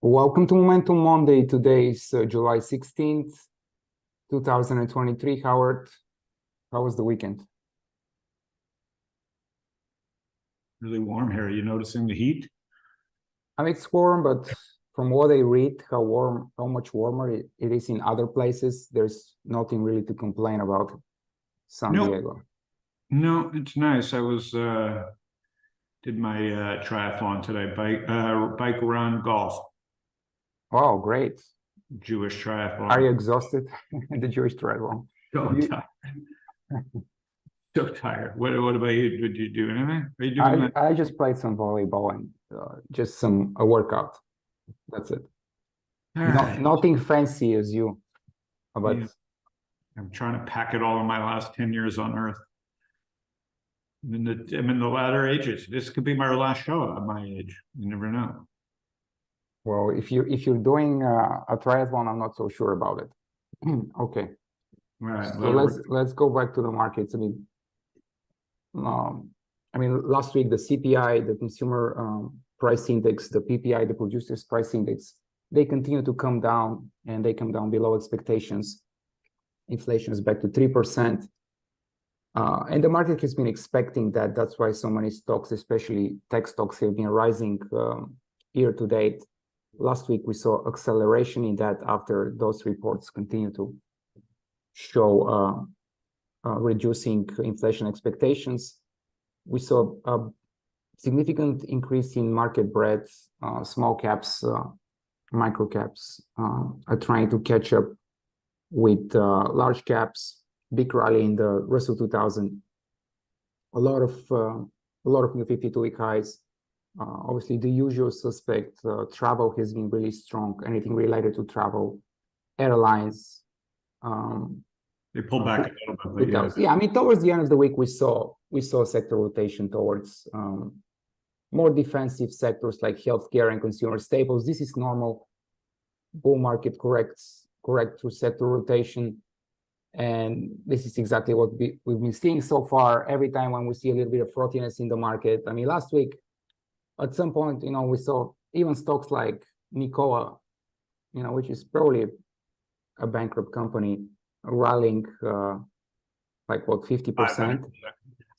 Welcome to Momentum Monday. Today is July 16th, 2023. Howard, how was the weekend? Really warm here. Are you noticing the heat? I mean, it's warm, but from what I read, how much warmer it is in other places, there's nothing really to complain about San Diego. No, it's nice. I was did my triathlon today, bike run, golf. Oh, great. Jewish triathlon. Are you exhausted? The Jewish triathlon. So tired. So tired. What about you? Did you do anything? Are you doing I just played some volleyball and just a workout. That's it. right. Nothing fancy as you. But yeah. I'm trying to pack it all in my last 10 years on Earth. I'm in the latter ages. This could be my last show at my age. You never know. Well, if you're doing a triathlon, I'm not so sure about it. Okay. Right. So let's go back to the markets. I mean, last week the CPI, the Consumer Price Index, the PPI, the Producers Price Index, they continue to come down, and they come down below expectations. Inflation is back to 3%. And the market has been expecting that. That's why so many stocks, especially tech stocks, have been rising year to date. Last week, we saw acceleration in that after those reports continue to show reducing inflation expectations. We saw a significant increase in market breadth. Small caps, micro caps are trying to catch up with large caps. Big rally in the Russell 2000. A lot of new 52-week highs. Obviously, the usual suspect, travel has been really strong. Anything related to travel, airlines. They pulled back a little bit. Yeah, I mean, towards the end of the week, we saw sector rotation towards more defensive sectors like healthcare and consumer staples. This is normal. Bull market correct through sector rotation. And this is exactly what we've been seeing so far. Every time when we see a little bit of frothiness in the market. I mean, last week, at some point, we saw even stocks like Nikola, which is probably a bankrupt company, rallying like what, 50%. I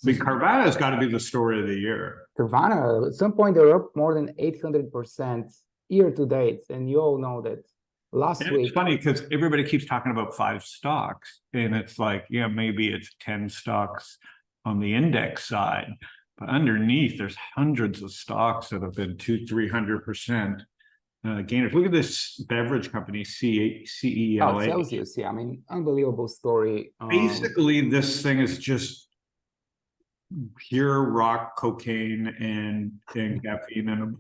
mean, Carvana's got to be the story of the year. Carvana, at some point, they're up more than 800% year to date, and you all know that. Last week, it's funny because everybody keeps talking about 5 stocks, and it's like, yeah, maybe it's 10 stocks on the index side, but underneath there's hundreds of stocks that have been 200-300% gainers. Look at this beverage company, CELA. Celsius, yeah, I mean, unbelievable story. Basically, this thing is just pure rock cocaine and caffeine and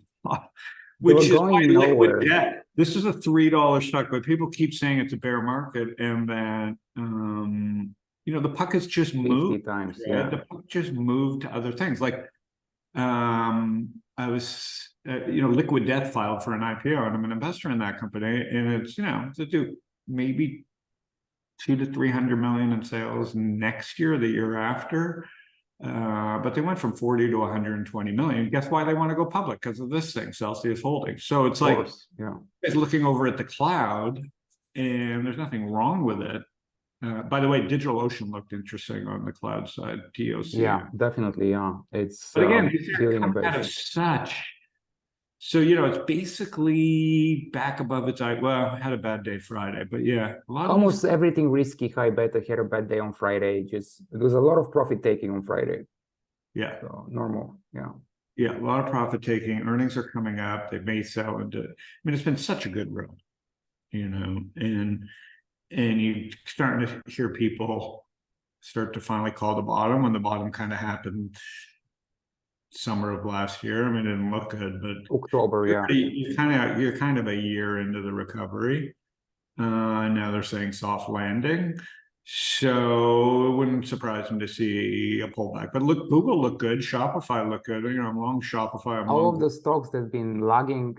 which is why liquid debt. This is a $3 stock, but people keep saying it's a bear market, and that the puck has just moved. Times, yeah. The puck just moved to other things. Like I was, Liquid Death filed for an IPO, and I'm an investor in that company, and it's to do maybe 200 to 300 million in sales next year, the year after. But they went from 40 to 120 million. Guess why they want to go public? Because of this thing, Celsius Holdings. So it's like, it's looking over at the cloud, and there's nothing wrong with it. By the way, DigitalOcean looked interesting on the cloud side, TOC. Yeah, definitely. Yeah, it's. But again, these are coming out of such. So it's basically back above its eye. Well, I had a bad day Friday, but yeah, almost everything risky high beta had a bad day on Friday. Just there was a lot of profit taking on Friday. Yeah, so normal. Yeah, a lot of profit taking. Earnings are coming up. They may sell into. I mean, it's been such a good run, and you starting to hear people start to finally call the bottom when the bottom kind of happened summer of last year. I mean, it didn't look good, but October, yeah. You're kind of a year into the recovery. Now they're saying soft landing. So it wouldn't surprise me to see a pullback. But look, Google looked good, Shopify looked good. I'm long Shopify. All of the stocks that have been lagging,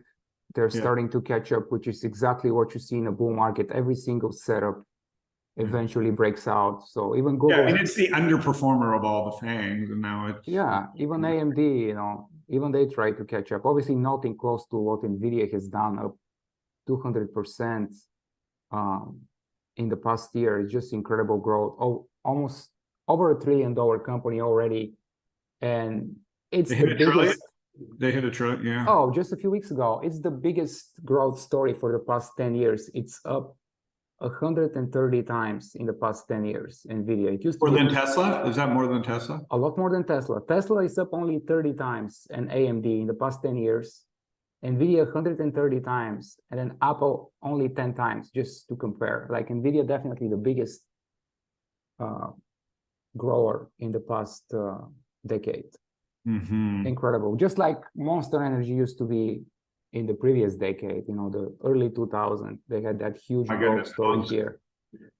they're starting to catch up, which is exactly what you see in a bull market. Every single setup eventually breaks out. So even Google, it's the underperformer of all the FANGs, and now it's even AMD, even they try to catch up. Obviously, nothing close to what Nvidia has done, up 200% in the past year. It's just incredible growth. Oh, almost over $1 trillion company already, and it's They the hit a trillion? biggest. They hit a trillion, yeah. Oh, just a few weeks ago, it's the biggest growth story for the past 10 years. It's up 130 times in the past 10 years. NVIDIA. It used to More be than Tesla? Is that more than Tesla? a lot more than Tesla. Tesla is up only 30 times, and AMD in the past 10 years. NVIDIA 130 times, and then Apple only 10 times, just to compare. Like NVIDIA definitely the biggest grower in the past decade. Incredible. Just like Monster Energy used to be in the previous decade, you know, the early 2000s, they had that huge growth story here.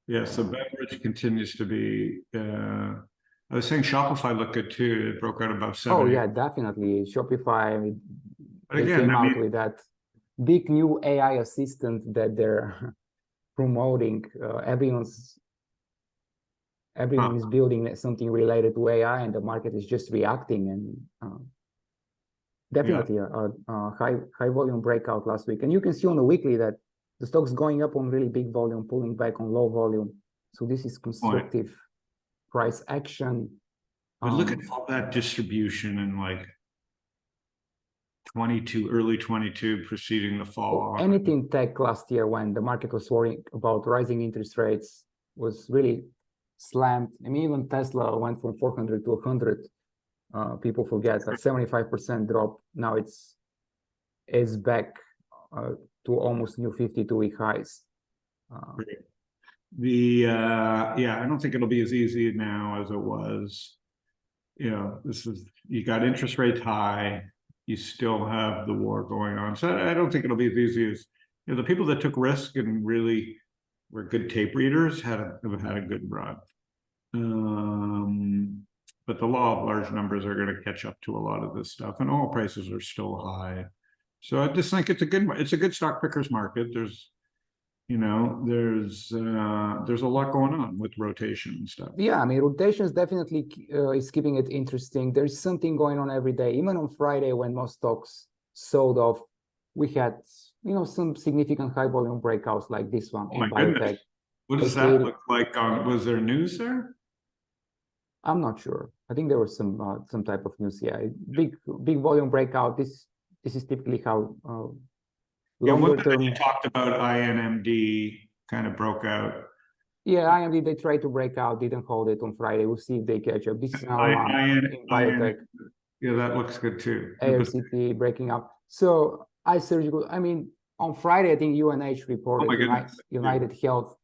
Yes, the beverage continues to be, I was saying Shopify looked good too. It broke out above 70. Oh yeah, definitely. Shopify, But they again, came out with that big new AI assistant that they're promoting. Everyone is building something related to AI, and the market is just reacting. And definitely a high volume breakout last week. And you can see on the weekly that the stock's going up on really big volume, pulling back on low volume. So this is constructive price action. But look at all that distribution in like 22, early 22, preceding the fall. Anything tech last year when the market was worrying about rising interest rates was really slammed. I mean, even Tesla went from 400 to 100. People forget that 75% drop. Now it's back to almost new 52-week highs. I don't think it'll be as easy now as it was. You know, you got interest rates high. You still have the war going on. So I don't think it'll be as easy as, you know, the people that took risk and really were good tape readers have had a good run. But the law of large numbers are going to catch up to a lot of this stuff, and oil prices are still high. So I just think it's a good stock pickers market. There's a lot going on with rotation and stuff. Yeah, I mean, rotations definitely is keeping it interesting. There's something going on every day. Even on Friday, when most stocks sold off, we had, you know, some significant high volume breakouts like this one in biotech. What does that look like? Was there news there? I'm not sure. I think there was some type of news. Yeah, big volume breakout. This is typically how longer term. You talked about INMD kind of broke out. Yeah, INMD, they tried to break out, didn't hold it on Friday. We'll see if they catch up. This is now in biotech. Yeah, that looks good too. ARCT breaking out. So iSurgical, I mean, on Friday, I think UNH reported United Health.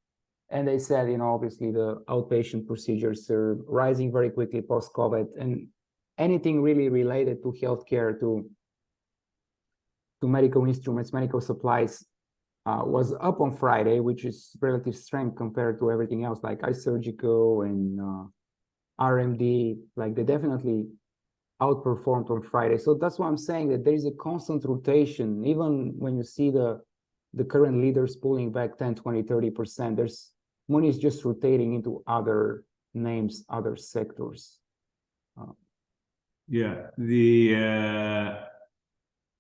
And they said, you know, obviously the outpatient procedures are rising very quickly post-COVID, and anything really related to healthcare, to medical instruments, medical supplies, was up on Friday, which is relative strength compared to everything else, like iSurgical and RMD. Like they definitely outperformed on Friday. So that's why I'm saying that there is a constant rotation, even when you see the current leaders pulling back 10, 20, 30%. There's money is just rotating into other names, other sectors.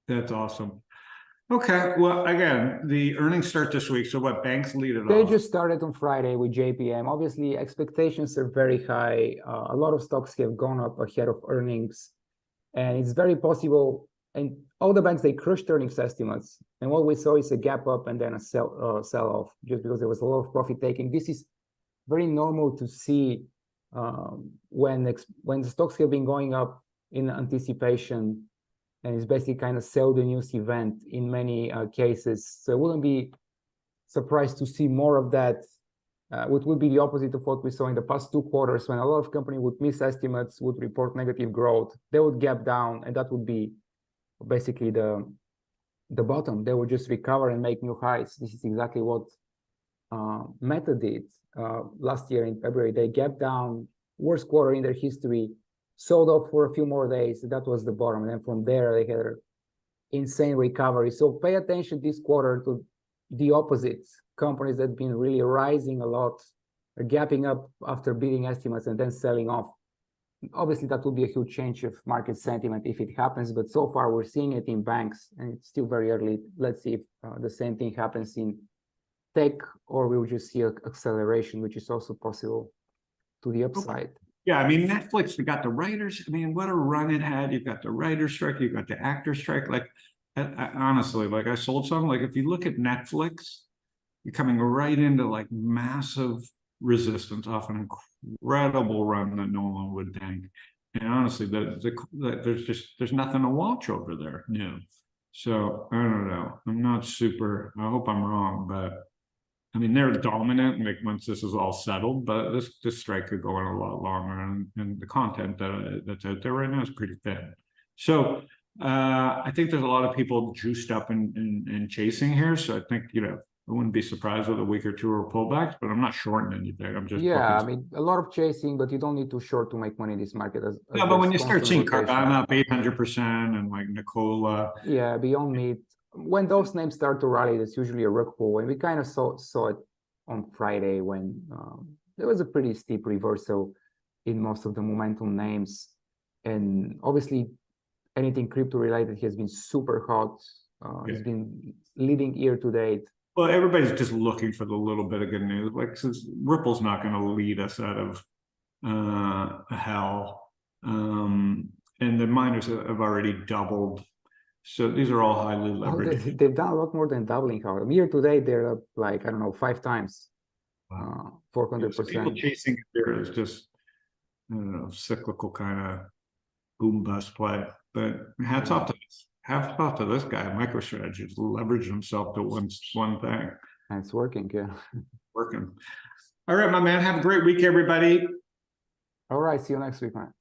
That's awesome. Okay, well, again, the earnings start this week. So what, banks lead it off? They just started on Friday with JPM. Obviously, expectations are very high. A lot of stocks have gone up ahead of earnings, and it's very possible. And all the banks, they crushed earnings estimates. And what we saw is a gap up and then a sell-off, just because there was a lot of profit taking. This is very normal to see when the stocks have been going up in anticipation, and it's basically kind of sell the news event in many cases. So I wouldn't be surprised to see more of that, which would be the opposite of what we saw in the past 2 quarters, when a lot of companies would miss estimates, would report negative growth. They would gap down, and that would be basically the bottom. They would just recover and make new highs. This is exactly what Meta did last year in February. They gapped down, worst quarter in their history, sold off for a few more days. That was the bottom. And then from there, they had an insane recovery. So pay attention this quarter to the opposite. Companies that have been really rising a lot are gapping up after beating estimates and then selling off. obviously that would be a huge change of market sentiment if it happens, but so far we're seeing it in banks and it's still very early. Let's see if the same thing happens in tech, or we'll just see an acceleration, which is also possible to the upside. Yeah, I mean, Netflix, they got the writers. I mean, what a run it had. You've got the writer's strike, you've got the actor strike. Like, honestly, like I sold some. Like, if you look at Netflix, you're coming right into like massive resistance off an incredible run that no one would think. And honestly, there's nothing to watch over there new. So I don't know. I'm not super. I hope I'm wrong, but I mean they're dominant. Like once this is all settled, but this strike could go on a lot longer, and the content that's out there right now is pretty thin. So I think there's a lot of people juiced up and chasing here. So I think I wouldn't be surprised with a week or two or pullbacks, but I'm not shorting anything. I'm just I mean, a lot of chasing, but you don't need to short to make money in this market. Yeah, but when you start seeing Cardano up 800% and like Nicola, Beyond Meat, when those names start to rally, it's usually a rug pull, and we kind of saw it on Friday when there was a pretty steep reversal in most of the momentum names, and obviously anything crypto related has been super hot. It's been leading year to date. Well, everybody's just looking for the little bit of good news. Like, since Ripple's not going to lead us out of hell, and the miners have already doubled. So these are all highly leveraged. They've done a lot more than doubling. However, year to date, they're up like, I don't know, 5 times, 400%. People chasing there is just, I don't know, cyclical kind of boom bust play. But hats off to this. Hats off to this guy, MicroStrategy, has leveraged himself to one thing. And it's working, yeah. Working. All right, my man. Have a great week, everybody. All right. See you next week, man.